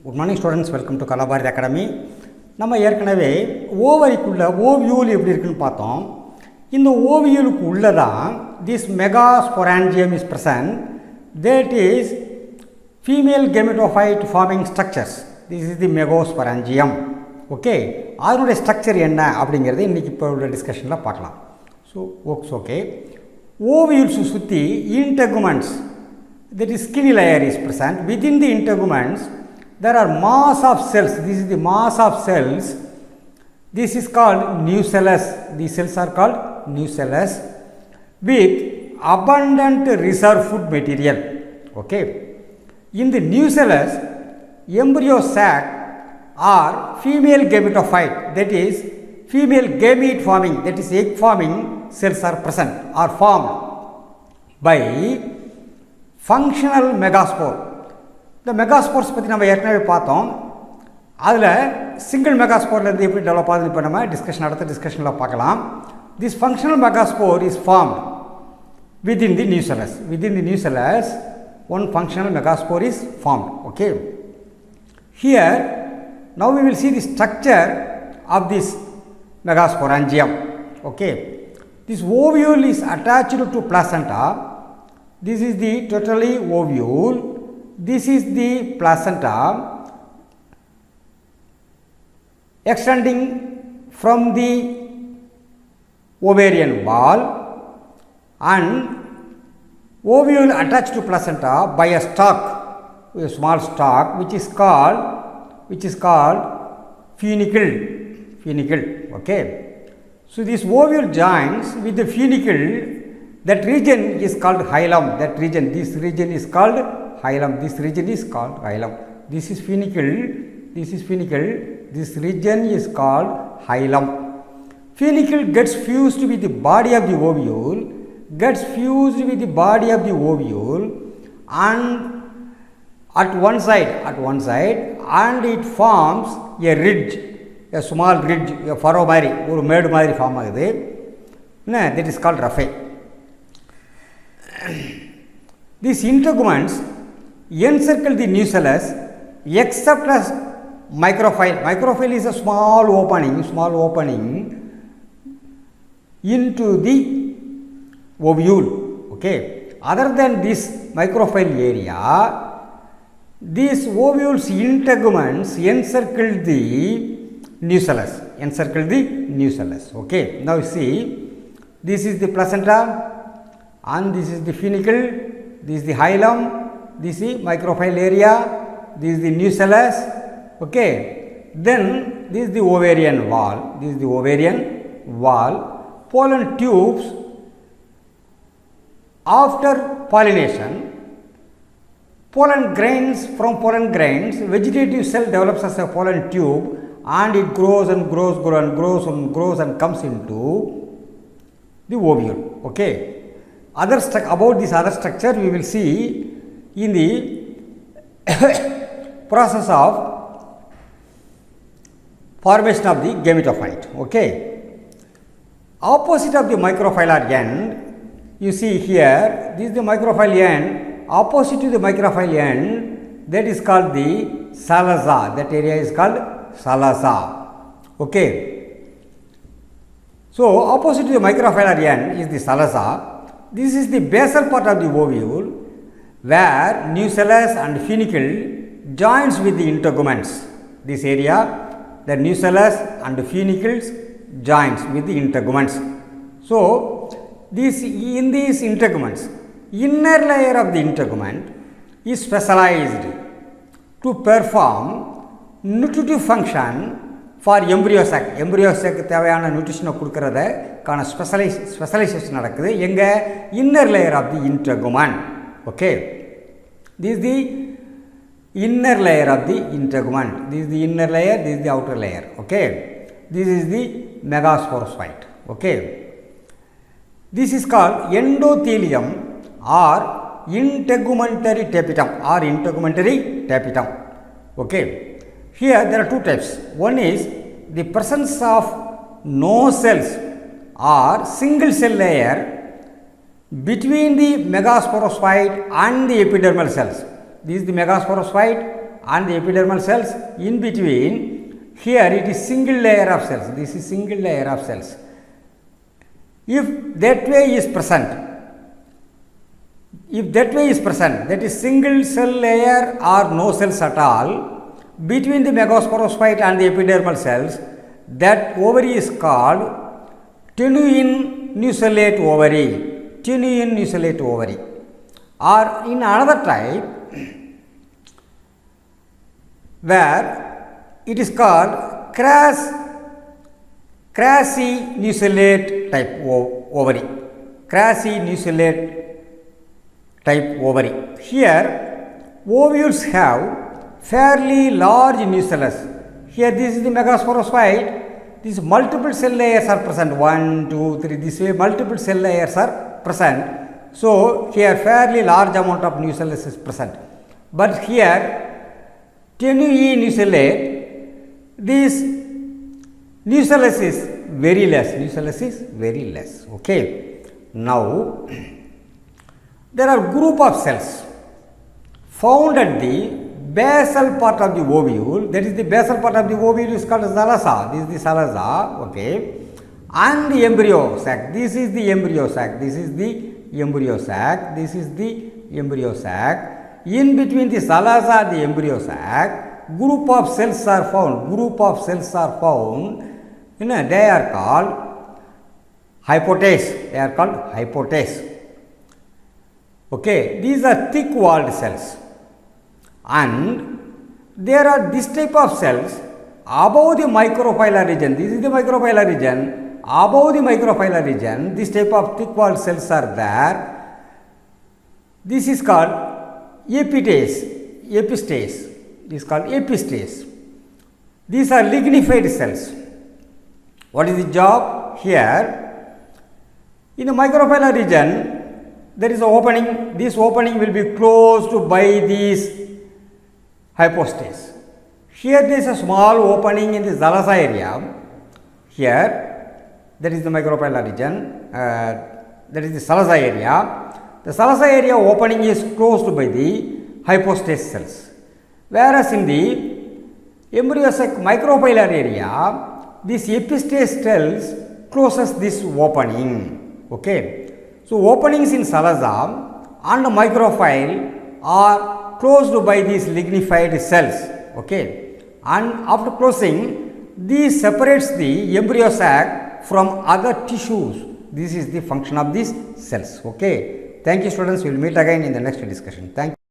Good morning students, welcome to Kalabharathi academy. நம்ம ஏற்கனவே ஓவரிக்குள்ள ovule எப்படி இருக்குன்னு பார்த்தோம். இந்த ஓவியூலுக்கு உள்ளதான் this megasporangium is present. That is female gametophyte forming structures. This is the megasporangium. Okay, அதனுடைய ஸ்ட்ரக்சர் என்ன அப்படிங்கிறது இன்றைக்கி இப்போ உள்ள டிஸ்கஷனில் பார்க்கலாம். ஸோ ஓகே, ஓவியூல்ஸ் சுற்றி இன்டெகுமெண்ட்ஸ், that is skinny layer is present. Within the integuments there are mass of cells. This is the mass of cells. This is called nucellus. These cells are called nucellus with abundant reserve food material. Okay, in the nucellus embryo sac or female gametophyte, that is female gamete forming, that is egg forming cells are present or formed by functional megaspore. இந்த megaspores பற்றி நம்ம ஏற்கனவே பார்த்தோம். அதில் single மெகாஸ்போர்லேருந்து எப்படி develop ஆகுதுன்னு இப்போ நம்ம அடுத்த டிஸ்கஷனில் பார்க்கலாம். This functional megaspore is formed within the nucleus. Within the nucleus one functional megaspore is formed. Okay, here now we will see the structure of this megasporangium. Okay, this ovule is attached to placenta. This is the totally ovule. This is the placenta extending from the ovarian wall, and ovule attached to placenta by a stalk, a small stalk, which is called funicle. Okay, so this ovule joins with the funicle. That region is called hilum. This region is called hilum. This is funicle. This region is called hilum. Funicle gets fused with the body of the ovule. And at one side, and it forms a ridge, a small ridge, a furrow mari, or made mari form agudhu. That is called raphe. These integuments encircle the nucellus except as micropyle. Micropyle is a small opening into the ovule. Okay, other than this micropyle area, these ovules integuments encircle the nucellus. Okay, now see, this is the placenta, and this is the funicle, this is the hilum, this is micropyle area, this is the nucellus. Okay, then this is the ovarian wall. Pollen tubes. After pollination, pollen grains, vegetative cell develops as a pollen tube, and it grows and comes into the ovule. Okay, about this other structure we will see in the process of formation of the gametophyte. Okay, opposite of the microphylar end, you see here, this is the microphyll end. Opposite to the microphyll end, that is called the salazar. That area is called salazar. Okay, so opposite to the microphylar end is the salazar. This is the basal part of the ovule, where nucellus and funicle joins with the integuments. This area, the nucellus and funicles joins with the integuments. So in these integuments, inner layer of the integument is specialized to perform nutritive function for embryo sac. தேவையான நியூட்ரிஷனை கொடுக்கறதுக்கான specialisation நடக்குது எங்க? Inner layer of the integument. Okay, this the inner layer of the integument. This is the inner layer, this is the outer layer. Okay, this is the megasporophyte. Okay, this is called endothelium or integumentary tapetum. Okay, here there are two types. One is the presence of no cells or single cell layer between the megasporophyte and the epidermal cells. This is the megasporophyte and the epidermal cells. In between, here it is single layer of cells. This is single layer of cells. If that way is present, that is single cell layer or no cells at all, between the megasporophyte and the epidermal cells, that ovary is called tenuine nucellate ovary. Tenuine nucellate ovary. Or in another type, where it is called crassi-nucellate type ovary. Crassi-nucellate type ovary. Here, ovules have fairly large nucellus. Here, this is the megasporophyte. These multiple cell layers are present. 1, 2, 3. This way, multiple cell layers are present. So, here fairly large amount of nucellus is present. But here, tenuine nucellate, this nucellus is very less. Nucellus is very less. Okay. Now, there are group of cells found at the basal part of the ovule. That is, the basal part of the ovule is called zalosa. This is the zalosa. Okay. And the embryo sac. This is the embryo sac. This is the embryo sac. This is the embryo sac. In between the zalosa and the embryo sac, group of cells are found. Group of cells are found. They are called hypothece. They are called hypothece. Okay. These are thick walled cells. And there are this type of cells above the microphylla region. This is the microphylla region. Above the microphylla region, this type of thick walled cells are there. This is called epistase. Epistase. This is called epistase. These are lignified cells. What is the job? Here, in the microphylla region, there is an opening. This opening will be closed by these hypostase. Here there is a small opening in the zalosa area. Here, that is the microphylla region. That is the zalosa area. The zalosa area opening is closed by the hypostase cells. Whereas in the embryosac microphylla area, this epistase cells closes this opening. Okay. So, openings in zalosa and microphyll are closed by these lignified cells. Okay. And after closing, this separates the embryo sac from other tissues. This is the function of these cells. Okay. Thank you, students. We will meet again in the next discussion. Thank you.